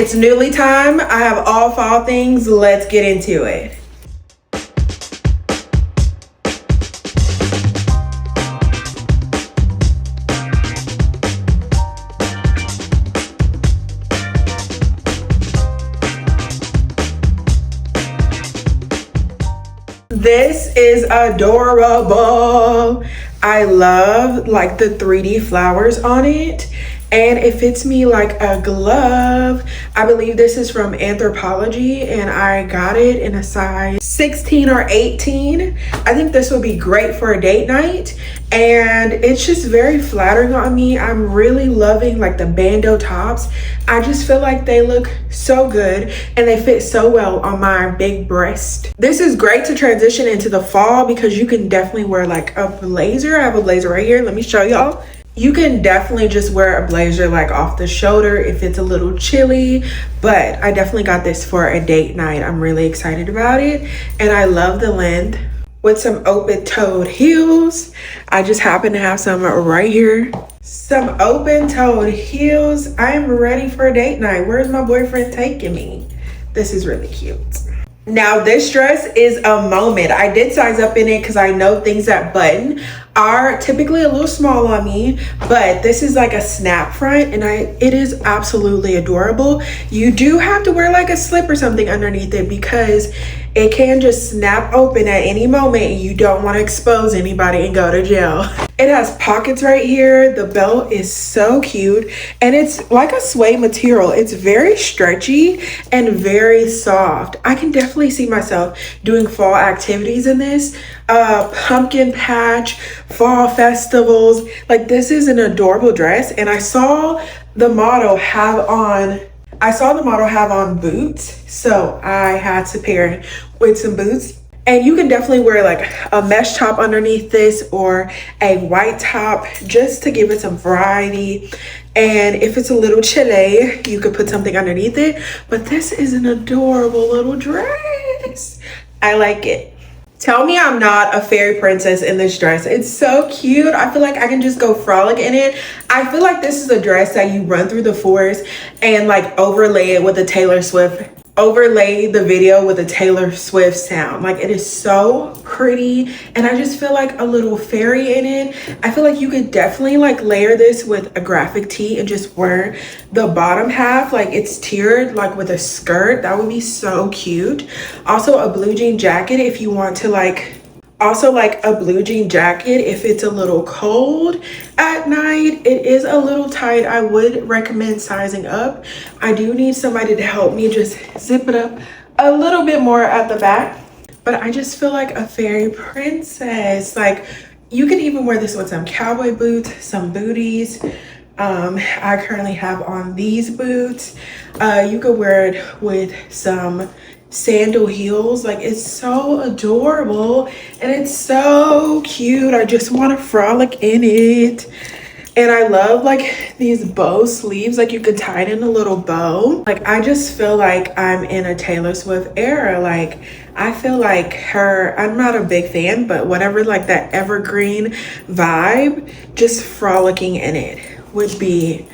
It's Nuuly time. I have all fall things. Let's get into it. This is adorable. I love like the 3D flowers on it, and it fits me like a glove. I believe this is from Anthropology, and I got it in a size 16 or 18. I think this would be great for a date night, and it's just very flattering on me. I'm really loving like the bandeau tops. I just feel like they look so good and they fit so well on my big breast. This is great to transition into the fall because you can definitely wear like a blazer. I have a blazer right here. Let me show y'all. You can definitely just wear a blazer like off the shoulder if it's a little chilly, but I definitely got this for a date night. I'm really excited about it, and I love the length with some open-toed heels. I just happen to have some right here. Some open-toed heels. I am ready for a date night. Where's my boyfriend taking me? This is really cute. Now this dress is a moment. I did size up in it because I know things that button are typically a little small on me, but this is like a snap front, and it is absolutely adorable. You do have to wear like a slip or something underneath it because it can just snap open at any moment and you don't want to expose anybody and go to jail. It has pockets right here. The belt is so cute, and it's like a suede material. It's very stretchy and very soft. I can definitely see myself doing fall activities in this. Pumpkin patch, fall festivals. Like, this is an adorable dress, and I saw the model have on boots, so I had to pair it with some boots. And you can definitely wear like a mesh top underneath this or a white top just to give it some variety. And if it's a little chilly, you could put something underneath it. But this is an adorable little dress. I like it. Tell me I'm not a fairy princess in this dress. It's so cute. I feel like I can just go frolic in it. I feel like this is a dress that you run through the forest and like overlay it with a overlay the video with a Taylor Swift sound. Like, it is so pretty, and I just feel like a little fairy in it. I feel like you could definitely like layer this with a graphic tee and just wear the bottom half like it's tiered, like with a skirt. That would be so cute. Also a blue jean jacket if you want to like a blue jean jacket if it's a little cold at night. It is a little tight. I would recommend sizing up. I do need somebody to help me just zip it up a little bit more at the back, but I just feel like a fairy princess. Like, you can even wear this with some cowboy boots, some booties. I currently have on these boots. You could wear it with some sandal heels. Like, it's so adorable and it's so cute. I just want to frolic in it. And I love like these bow sleeves. Like, you could tie it in a little bow. Like, I just feel like I'm in a Taylor Swift era. Like, I feel like her, I'm not a big fan, but whatever, like that evergreen vibe, just frolicking in it would be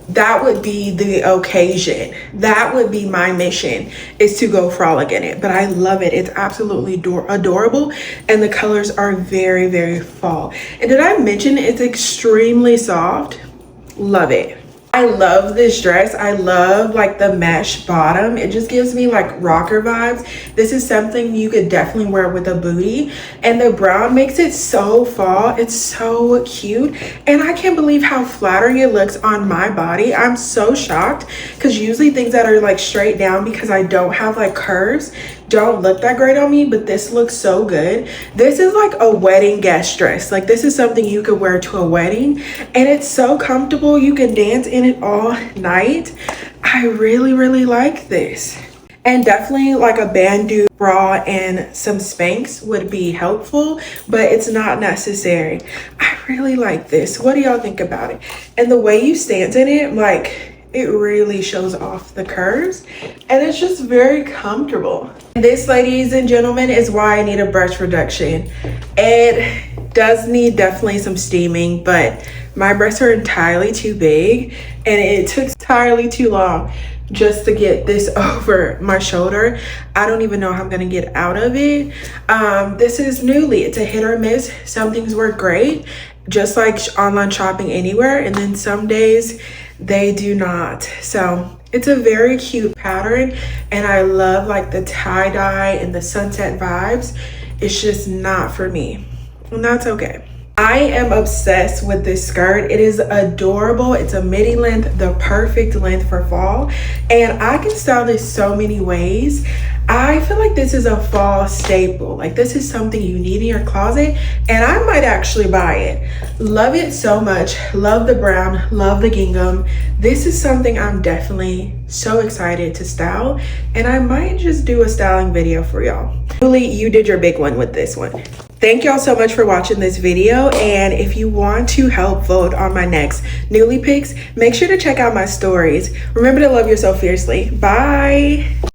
the occasion. That would be my mission, is to go frolic in it. But I love it. It's absolutely adorable, and the colors are very, very fall. And did I mention it's extremely soft? Love it. I love this dress. I love like the mesh bottom. It just gives me like rocker vibes. This is something you could definitely wear with a bootie, and the brown makes it so fall. It's so cute, and I can't believe how flattering it looks on my body. I'm so shocked because usually things that are like straight down, because I don't have like curves, don't look that great on me, but this looks so good. This is like a wedding guest dress. Like, this is something you could wear to a wedding, and it's so comfortable. You can dance in it all night. I really, really like this. And definitely like a bandeau bra and some Spanx would be helpful, but it's not necessary. I really like this. What do y'all think about it? And the way you stand in it, like, it really shows off the curves, and it's just very comfortable. This, ladies and gentlemen, is why I need a breast reduction. It does need definitely some steaming, but my breasts are entirely too big, and it took entirely too long just to get this over my shoulder. I don't even know how I'm gonna get out of it. This is Nuuly. It's a hit or miss. Some things work great, just like online shopping anywhere, and then some days they do not. So it's a very cute pattern, and I love like the tie-dye and the sunset vibes. It's just not for me, and that's okay. I am obsessed with this skirt. It is adorable. It's a midi length, the perfect length for fall, and I can style this so many ways. I feel like this is a fall staple. Like, this is something you need in your closet, and I might actually buy it. Love it so much. Love the brown, love the gingham. This is something I'm definitely so excited to style, and I might just do a styling video for y'all. Nuuly, you did your big one with this one. Thank y'all so much for watching this video, and if you want to help vote on my next Nuuly picks, make sure to check out my stories. Remember to love yourself fiercely. Bye.